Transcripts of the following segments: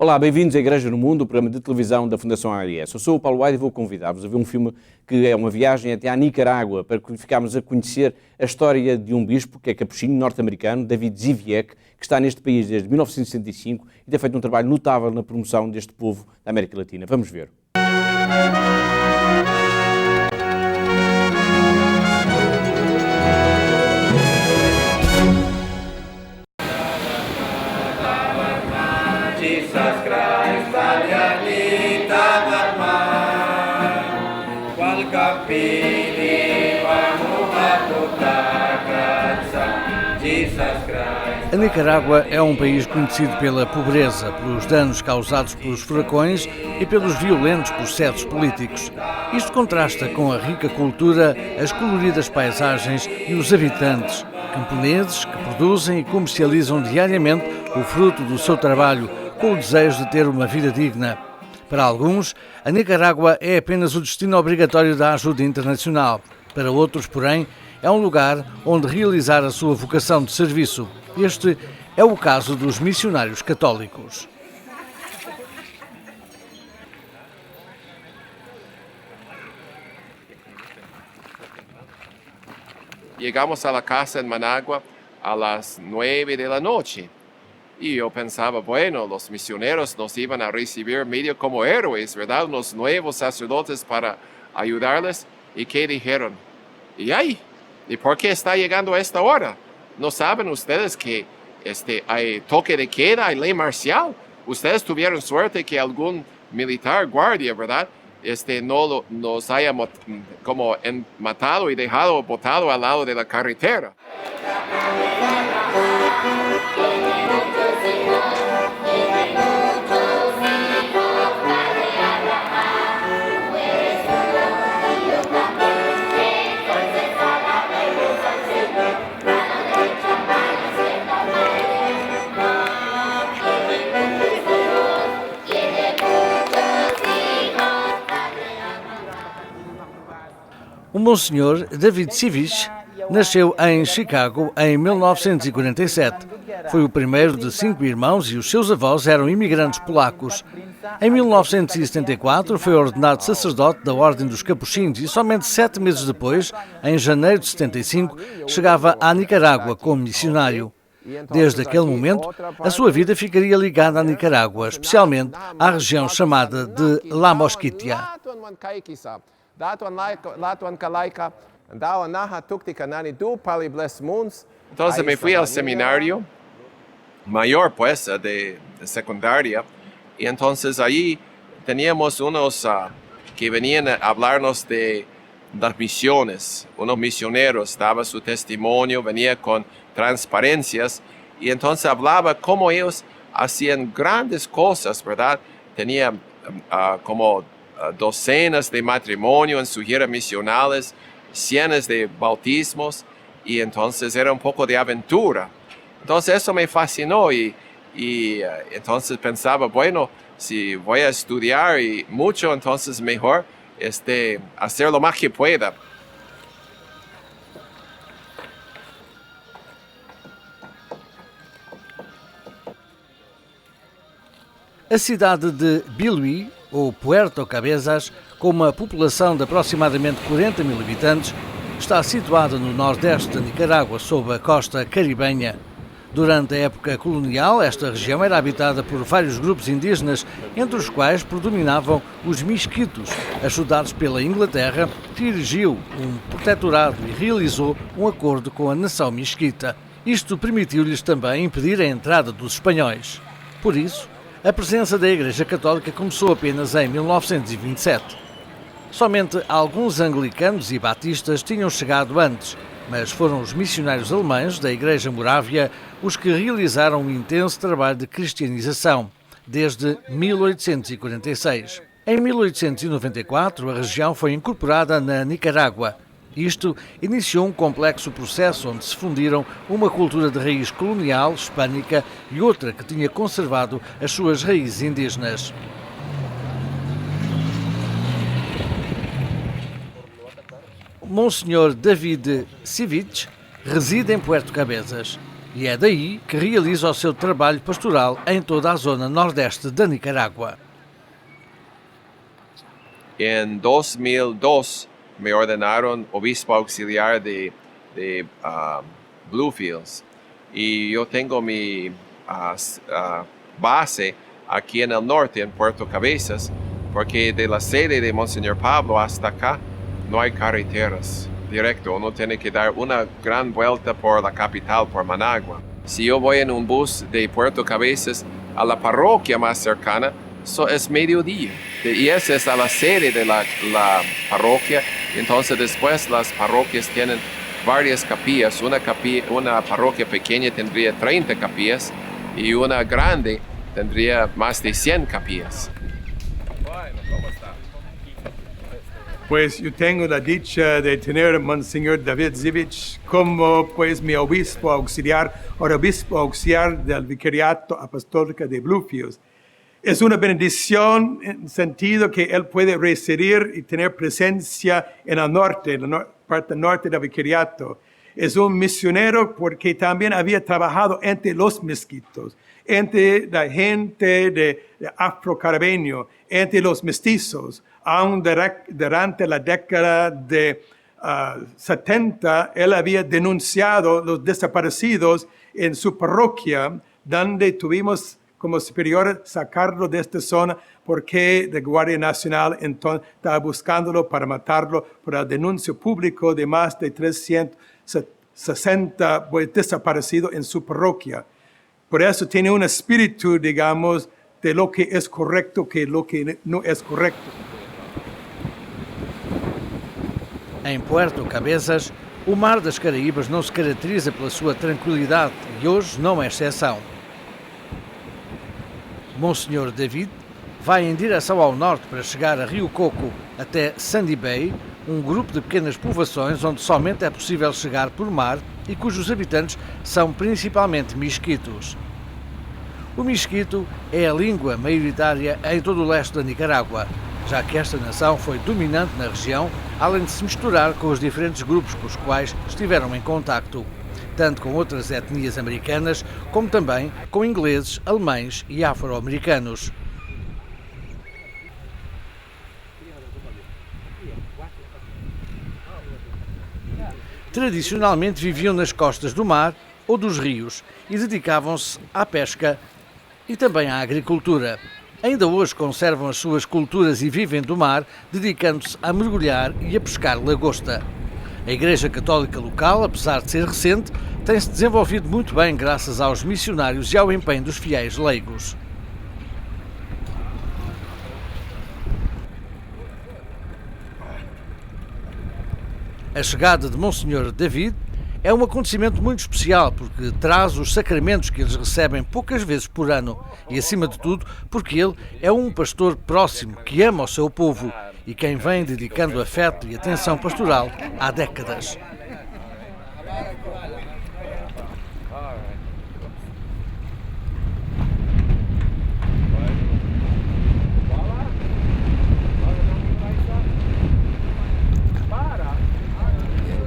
Olá, bem-vindos à Igreja no Mundo, o programa de televisão da Fundação ARS. Eu sou o Paulo White e vou convidar-vos a ver um filme que é uma viagem até à Nicarágua para ficarmos a conhecer a história de um bispo que é capuchinho norte-americano, David Ziviec, que está neste país desde 1965 e tem feito um trabalho notável na promoção deste povo da América Latina. Vamos ver. A Nicarágua é um país conhecido pela pobreza, pelos danos causados pelos furacões e pelos violentos processos políticos. Isto contrasta com a rica cultura, as coloridas paisagens e os habitantes, camponeses que produzem e comercializam diariamente o fruto do seu trabalho com o desejo de ter uma vida digna. Para alguns, a Nicarágua é apenas o destino obrigatório da ajuda internacional. Para outros, porém, é um lugar onde realizar a sua vocação de serviço. Este é o caso dos missionários católicos. Llegamos a la casa en Managua a las 9 de la noche. Y yo pensaba, bueno, los misioneros nos iban a recibir medio como héroes, ¿verdad? Unos nuevos sacerdotes para ayudarles. ¿Y qué dijeron? ¿Y ahí? ¿Y por qué está llegando a esta hora? ¿No saben ustedes que hay toque de queda, hay ley marcial? Ustedes tuvieron suerte que algún militar guardia, ¿verdad? No nos haya matado y dejado botado al lado de la carretera. O Monsenhor David Ziviec nasceu em Chicago em 1947. Foi o primeiro de 5 irmãos e os seus avós eram imigrantes polacos. Em 1974 foi ordenado sacerdote da Ordem dos Capuchinhos e somente 7 meses depois, em janeiro de 75, chegava à Nicarágua como missionário. Desde aquele momento, a sua vida ficaria ligada à Nicarágua, especialmente à região chamada de La Mosquitia. Entonces me fui al seminario mayor, pues, de secundaria, y entonces allí teníamos unos que venían a hablarnos de las misiones, unos misioneros, daba su testimonio, venía con transparencias, y entonces hablaba cómo ellos hacían grandes cosas, ¿verdad? Tenían como docenas de matrimonios en sus giras misionales, cientos de bautismos, y entonces era un poco de aventura. Entonces eso me fascinó y entonces pensaba, bueno, si voy a estudiar y mucho, entonces mejor hacer lo más que pueda. A cidade de Bilwi, ou Puerto Cabezas, com uma população de aproximadamente 40 mil habitantes, está situada no nordeste da Nicarágua, sob a costa caribenha. Durante a época colonial, esta região era habitada por vários grupos indígenas, entre os quais predominavam os misquitos, ajudados pela Inglaterra, que erigiu um protetorado e realizou um acordo com a nação misquita. Isto permitiu-lhes também impedir a entrada dos espanhóis. Por isso, a presença da Igreja Católica começou apenas em 1927. Somente alguns anglicanos e batistas tinham chegado antes, mas foram os missionários alemães da Igreja Morávia os que realizaram um intenso trabalho de cristianização, desde 1846. Em 1894, a região foi incorporada na Nicarágua. Isto iniciou um complexo processo onde se fundiram uma cultura de raiz colonial, hispânica, e outra que tinha conservado as suas raízes indígenas. Monsenhor David Ziviec reside em Puerto Cabezas. e é daí que realiza o seu trabalho pastoral em toda a zona nordeste da Nicarágua. En 2002 me ordenaron obispo auxiliar de Bluefields y yo tengo mi base aquí en el norte, en Puerto Cabezas, porque de la sede de Monseñor Pablo hasta acá no hay carreteras directo, uno tiene que dar una gran vuelta por la capital, por Managua. Si yo voy en un bus de Puerto Cabezas a la parroquia más cercana, es mediodía, y esa es a la sede de la parroquia. Entonces después las parroquias tienen varias capillas. Una parroquia pequeña tendría 30 capillas y una grande tendría más de 100 capillas. Bueno, ¿cómo está? Pues yo tengo la dicha de tener a Monseñor David Zivich como pues mi obispo auxiliar o obispo auxiliar del Vicariato Apostólico de Bluefields. Es una bendición en el sentido que él puede residir y tener presencia en el norte, en la parte norte del vicariato. Es un misionero porque también había trabajado entre los mezquitos, entre la gente de afrocaribeño, entre los mestizos. Aún durante la década de 70, él había denunciado los desaparecidos en su parroquia, donde tuvimos como superior sacarlo de esta zona porque la Guardia Nacional entonces estaba buscándolo para matarlo por el denuncio público de más de 360 desaparecidos en su parroquia. Por eso tiene un espíritu, digamos, de lo que es correcto que lo que no es correcto. Em Puerto Cabezas, o Mar das Caraíbas não se caracteriza pela sua tranquilidade e hoje não é exceção. Monsenhor David vai em direção ao norte para chegar a Rio Coco até Sandy Bay, um grupo de pequenas povoações onde somente é possível chegar por mar e cujos habitantes são principalmente misquitos. O misquito é a língua maioritária em todo o leste da Nicarágua, já que esta nação foi dominante na região, além de se misturar com os diferentes grupos com os quais estiveram em contacto, tanto com outras etnias americanas, como também com ingleses, alemães e afro-americanos. Tradicionalmente viviam nas costas do mar ou dos rios e dedicavam-se à pesca e também à agricultura. Ainda hoje conservam as suas culturas e vivem do mar, dedicando-se a mergulhar e a pescar lagosta. A Igreja Católica local, apesar de ser recente, tem-se desenvolvido muito bem graças aos missionários e ao empenho dos fiéis leigos. A chegada de Monsenhor David é um acontecimento muito especial porque traz os sacramentos que eles recebem poucas vezes por ano e, acima de tudo, porque ele é um pastor próximo que ama o seu povo e quem vem dedicando afeto e atenção pastoral há décadas.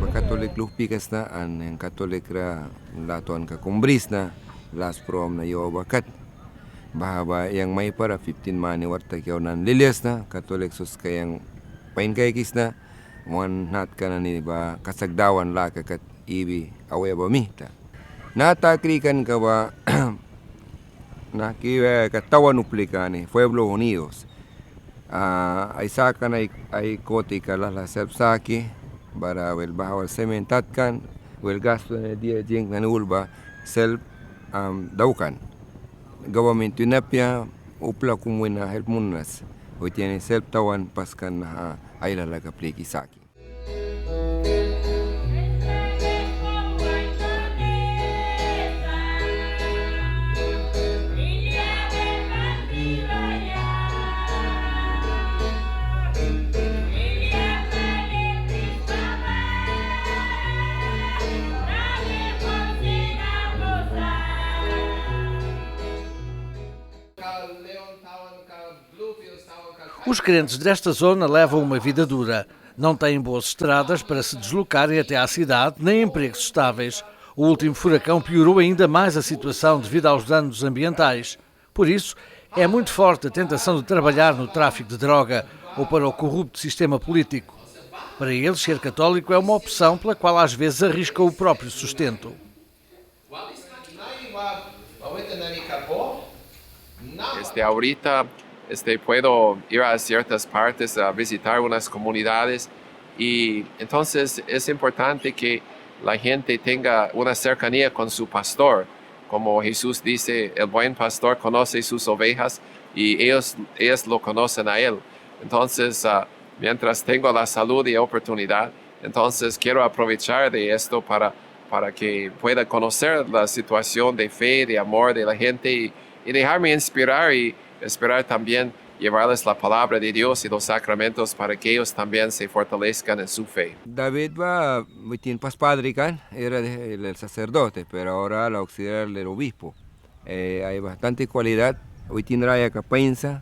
Katolik lupikas na ang Katolik ra laton ka kumbris na last prom na yo bakat bahaba yang may para 15 mani warta kyaw nan lilias na Katolik sus kayang pain kay kis na one nat kana ni ba kasagdawan la kakat ibi awe ba mita natakrikan ka ba na kiwe katawan uplikani Pueblo Unidos ay sakan ay koti kala la selbsaki para el bajo el cementatkan o el gasto en el día jeng nanulba self daukan government tunapia upla kumuina help munnas o tiene self tawan paskan na ayla laga pleki saki. Os crentes desta zona levam uma vida dura. Não têm boas estradas para se deslocarem até à cidade, nem empregos estáveis. O último furacão piorou ainda mais a situação devido aos danos ambientais. Por isso, é muito forte a tentação de trabalhar no tráfico de droga ou para o corrupto sistema político. Para eles, ser católico é uma opção pela qual às vezes arrisca o próprio sustento. Ahorita puedo ir a ciertas partes a visitar unas comunidades y entonces es importante que la gente tenga una cercanía con su pastor. Como Jesús dice, el buen pastor conoce sus ovejas y ellos lo conocen a él. Entonces, mientras tengo la salud y oportunidad, entonces quiero aprovechar de esto para que pueda conocer la situación de fe, de amor de la gente y dejarme inspirar y esperar también llevarles la palabra de Dios y los sacramentos para que ellos también se fortalezcan en su fe. David va, pas padre kan, era el sacerdote, pero ahora el auxiliar del obispo. Hay bastante cualidad. Hoy tiene raya capensa,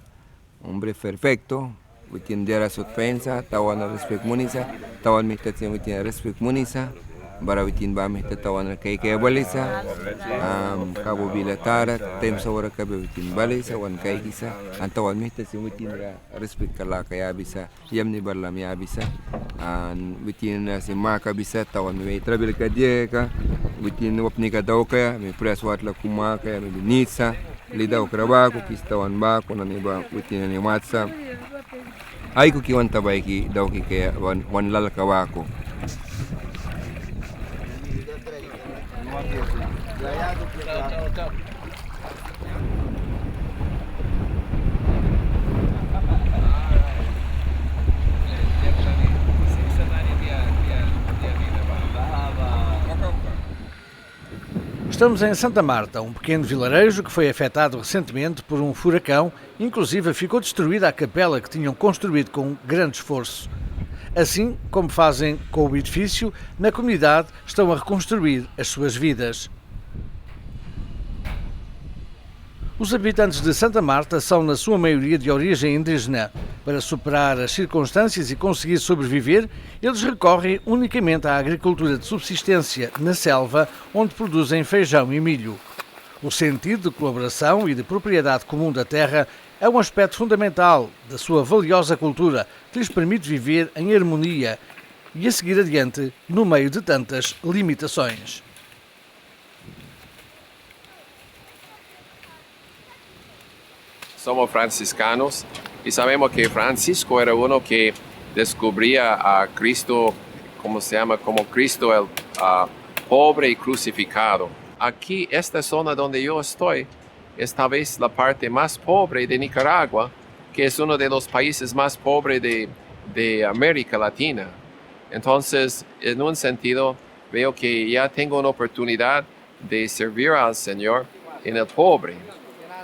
hombre perfecto. Hoy tiene diara su pensa, tawan respect munisa, tawan mihtatin hoy tiene respect munisa. Bara witin ba mi tatawan kay balisa kabo bilatara tem sawara kabe witin balisa wan kay kisa antawan mi tasin witin ra respect kala kaya bisa yam ni barlam ya bisa an witin si maka bisa tawan mi trabil kadye ka witin wapni ka daw kaya mi preswat la kuma kaya mi nitsa lidaw kraba ko kistawan ba ko nan iba witin ni matsa ay ko kiwan tabay ki daw ki kaya wan lal kawako. Estamos em Santa Marta, um pequeno vilarejo que foi afetado recentemente por um furacão, inclusive ficou destruída a capela que tinham construído com grande esforço. Assim como fazem com o edifício, na comunidade estão a reconstruir as suas vidas. Os habitantes de Santa Marta são, na sua maioria, de origem indígena. Para superar as circunstâncias e conseguir sobreviver, eles recorrem unicamente à agricultura de subsistência na selva, onde produzem feijão e milho. O sentido de colaboração e de propriedade comum da terra é um aspecto fundamental da sua valiosa cultura, que lhes permite viver em harmonia e a seguir adiante no meio de tantas limitações. Somos franciscanos y sabemos que Francisco era uno que descubría a Cristo, como Cristo el pobre y crucificado. Aquí, esta zona donde yo estoy, es tal vez la parte más pobre de Nicaragua, que es uno de los países más pobres de América Latina. Entonces, en un sentido, veo que ya tengo una oportunidad de servir al Señor en el pobre.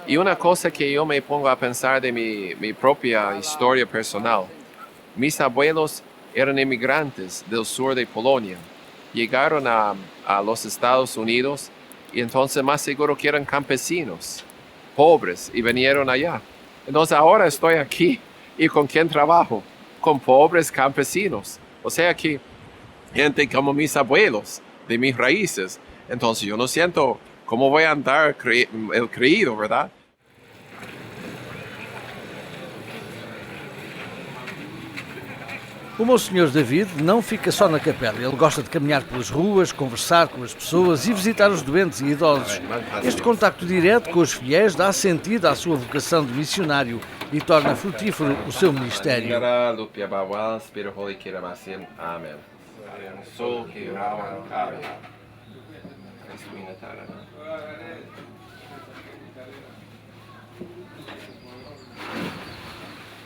Y una cosa que yo me pongo a pensar de mi propia historia personal. Mis abuelos eran inmigrantes del sur de Polonia. Llegaron a los Estados Unidos y entonces más seguro que eran campesinos, pobres, y vinieron allá. Entonces ahora estoy aquí y ¿con quién trabajo? Con pobres campesinos. O sea que gente como mis abuelos, de mis raíces. Entonces yo no siento cómo voy a andar el creído, ¿verdad? O Monsenhor David não fica só na capela. Ele gosta de caminhar pelas ruas, conversar com as pessoas e visitar os doentes e idosos. Este contacto direto com os fiéis dá sentido à sua vocação de missionário e torna frutífero o seu ministério.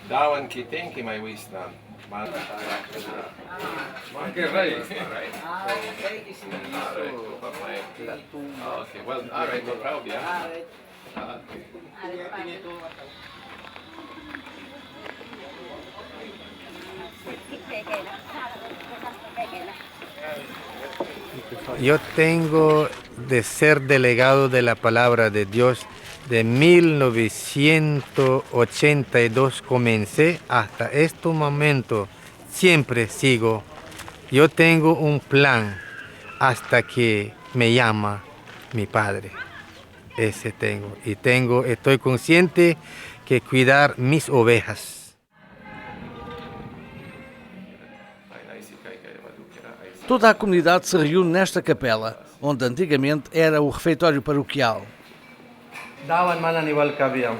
Dawan kiting ki may wisdom. Okay, well, all right, no problem. Yo tengo de ser delegado de la palabra de Dios. De 1982 comencé hasta este momento, siempre sigo. Yo tengo un plan hasta que me llama mi padre. Ese tengo. Y estoy consciente que cuidar mis ovejas. Toda a comunidade se reúne nesta capela, onde antigamente era o refeitório paroquial. Dawan manan iwal kabiang.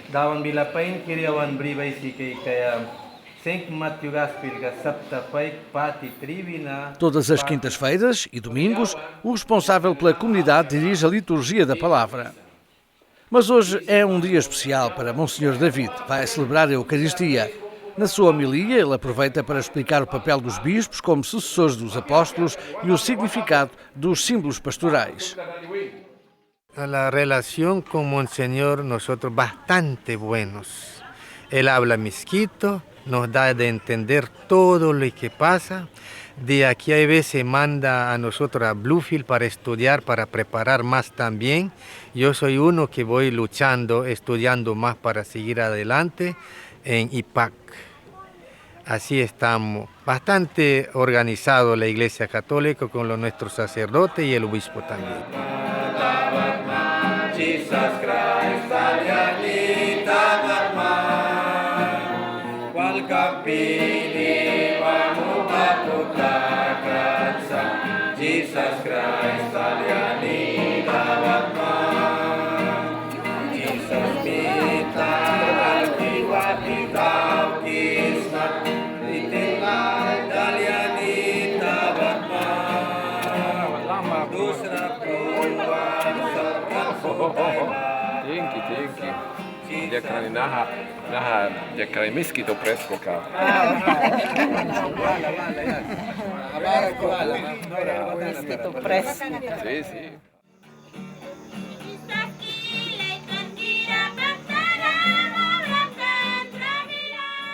Dawan bilapain kiriawan bribay sikay kaya senk matyugas pilga saptapay pati trivina. Todas as quintas-feiras e domingos, o responsável pela comunidade dirige a liturgia da palavra. Mas hoje é um dia especial para Monsenhor David, vai celebrar a Eucaristia. Na sua homilia, ele aproveita para explicar o papel dos bispos como sucessores dos apóstolos e o significado dos símbolos pastorais. La relación con Monseñor, nosotros bastante buenos. Él habla misquito, nos da de entender todo lo que pasa. De aquí a veces manda a nosotros a Bluefield para estudiar, para preparar más también. Yo soy uno que voy luchando, estudiando más para seguir adelante en IPAC. Así estamos, bastante organizado la Iglesia Católica con nuestros sacerdotes y el obispo también. Naha miskito presko ka. Sí, sí.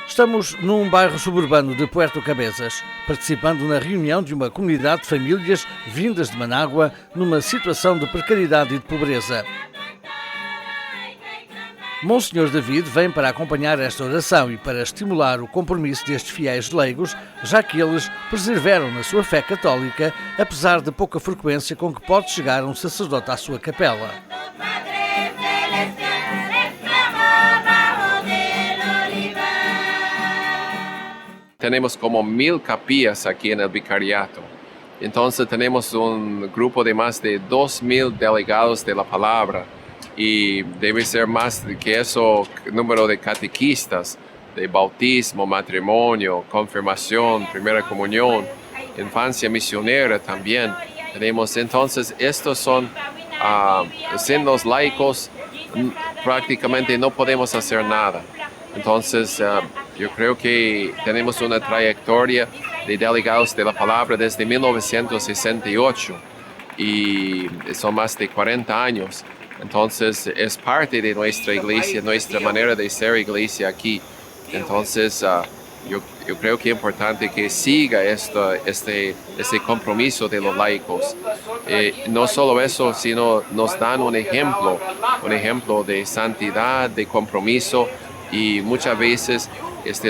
Estamos num bairro suburbano de Puerto Cabezas, participando na reunião de uma comunidade de famílias vindas de Manágua numa situação de precariedade e de pobreza. Monsenhor David vem para acompanhar esta oração e para estimular o compromisso destes fiéis leigos, já que eles perseveram na sua fé católica, apesar da pouca frequência com que pode chegar um sacerdote à sua capela. Tenemos como 1000 capillas aquí en el vicariato. Entonces tenemos un grupo de más de 2000 delegados de la palabra. Y debe ser más que eso, número de catequistas, de bautismo, matrimonio, confirmación, primera comunión, infancia misionera también. Tenemos entonces, estos son, sin los laicos, prácticamente no podemos hacer nada. Entonces, yo creo que tenemos una trayectoria de delegados de la palabra desde 1968 y son más de 40 años. Entonces es parte de nuestra iglesia, nuestra manera de ser iglesia aquí. Entonces yo creo que es importante que siga este compromiso de los laicos. No solo eso, sino nos dan un ejemplo de santidad, de compromiso, y muchas veces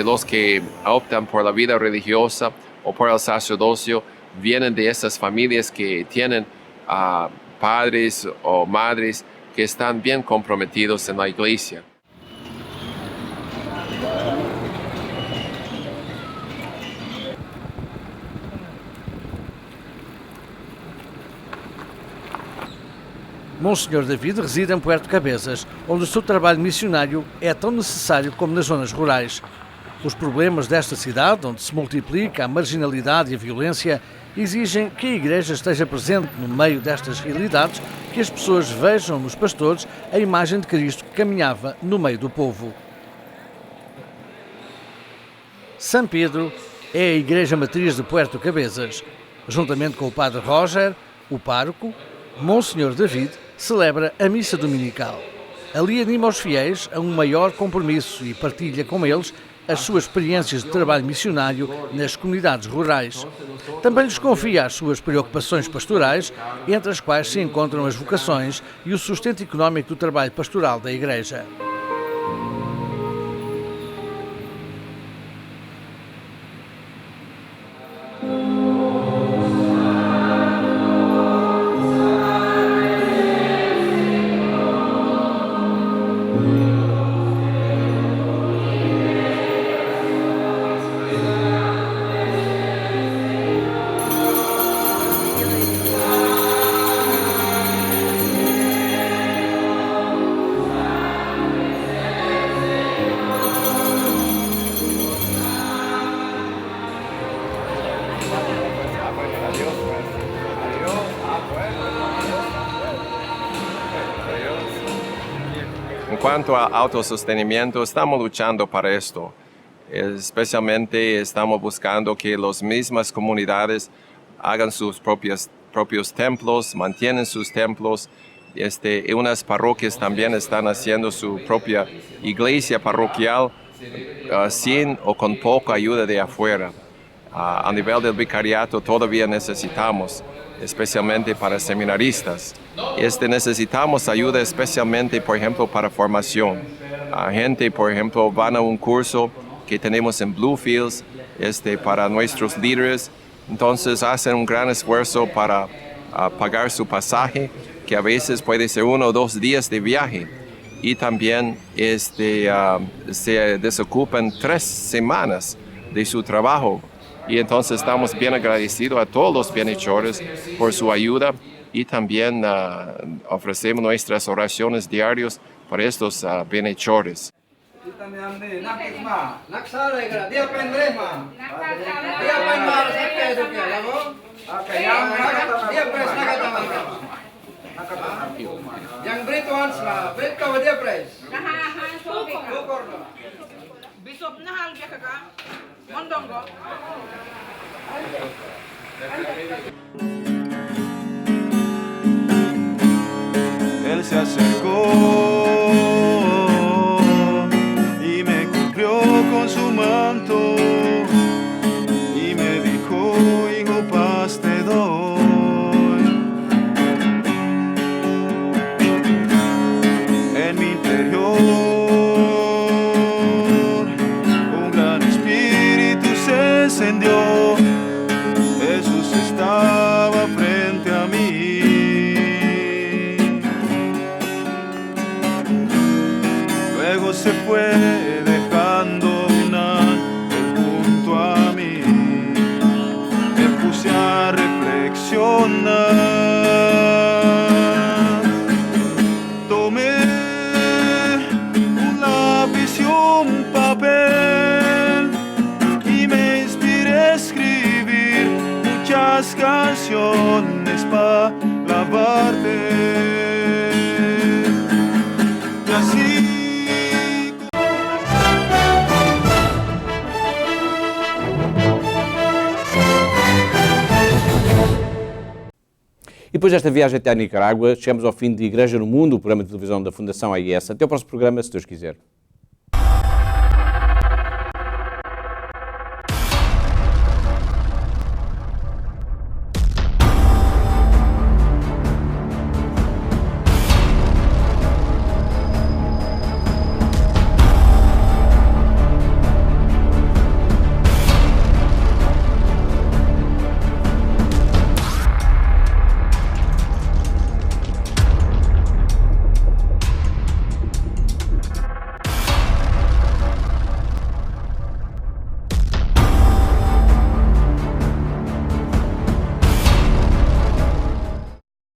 los que optan por la vida religiosa o por el sacerdocio vienen de esas familias que tienen padres o madres que están bien comprometidos en la iglesia. Monsenhor David reside em Puerto Cabezas, onde o seu trabalho missionário é tão necessário como nas zonas rurais. Os problemas desta cidade, onde se multiplica a marginalidade e a violência, exigem que a Igreja esteja presente no meio destas realidades, que as pessoas vejam nos pastores a imagem de Cristo que caminhava no meio do povo. São Pedro é a Igreja Matriz de Puerto Cabezas. Juntamente com o Padre Roger, o pároco, Monsenhor David celebra a missa dominical. Ali anima os fiéis a um maior compromisso e partilha com eles as suas experiências de trabalho missionário nas comunidades rurais. Também lhes confia as suas preocupações pastorais, entre as quais se encontram as vocações e o sustento económico do trabalho pastoral da Igreja. En cuanto a autosostenimiento, estamos luchando para esto. Especialmente estamos buscando que las mismas comunidades hagan sus propios templos, mantienen sus templos. Y unas parroquias también están haciendo su propia iglesia parroquial sin o con poca ayuda de afuera. A nivel del vicariato todavía necesitamos, especialmente para seminaristas. Necesitamos ayuda especialmente, por ejemplo, para formación. Gente, por ejemplo, van a un curso que tenemos en Bluefields para nuestros líderes. Entonces hacen un gran esfuerzo para pagar su pasaje, que a veces puede ser 1 o 2 días de viaje. Y también se desocupan 3 semanas de su trabajo. Y entonces estamos bien agradecidos a todos los bienhechores por su ayuda y también ofrecemos nuestras oraciones diarias para estos bienhechores. Él se acercó y me cubrió con su manto y me dijo, hijo, paz te doy. En mi interior un gran espíritu se encendió. Jesús estaba frente a mí. Luego se fue dejando un ángel junto a mí. Me puse a reflexionar. Tomé un lápiz y un papel y me inspiré a escribir muchas canciones para alabarte. Y así E depois desta viagem até a Nicarágua, chegamos ao fim de Igreja no Mundo, o programa de televisão da Fundação AIS. Até ao próximo programa, se Deus quiser.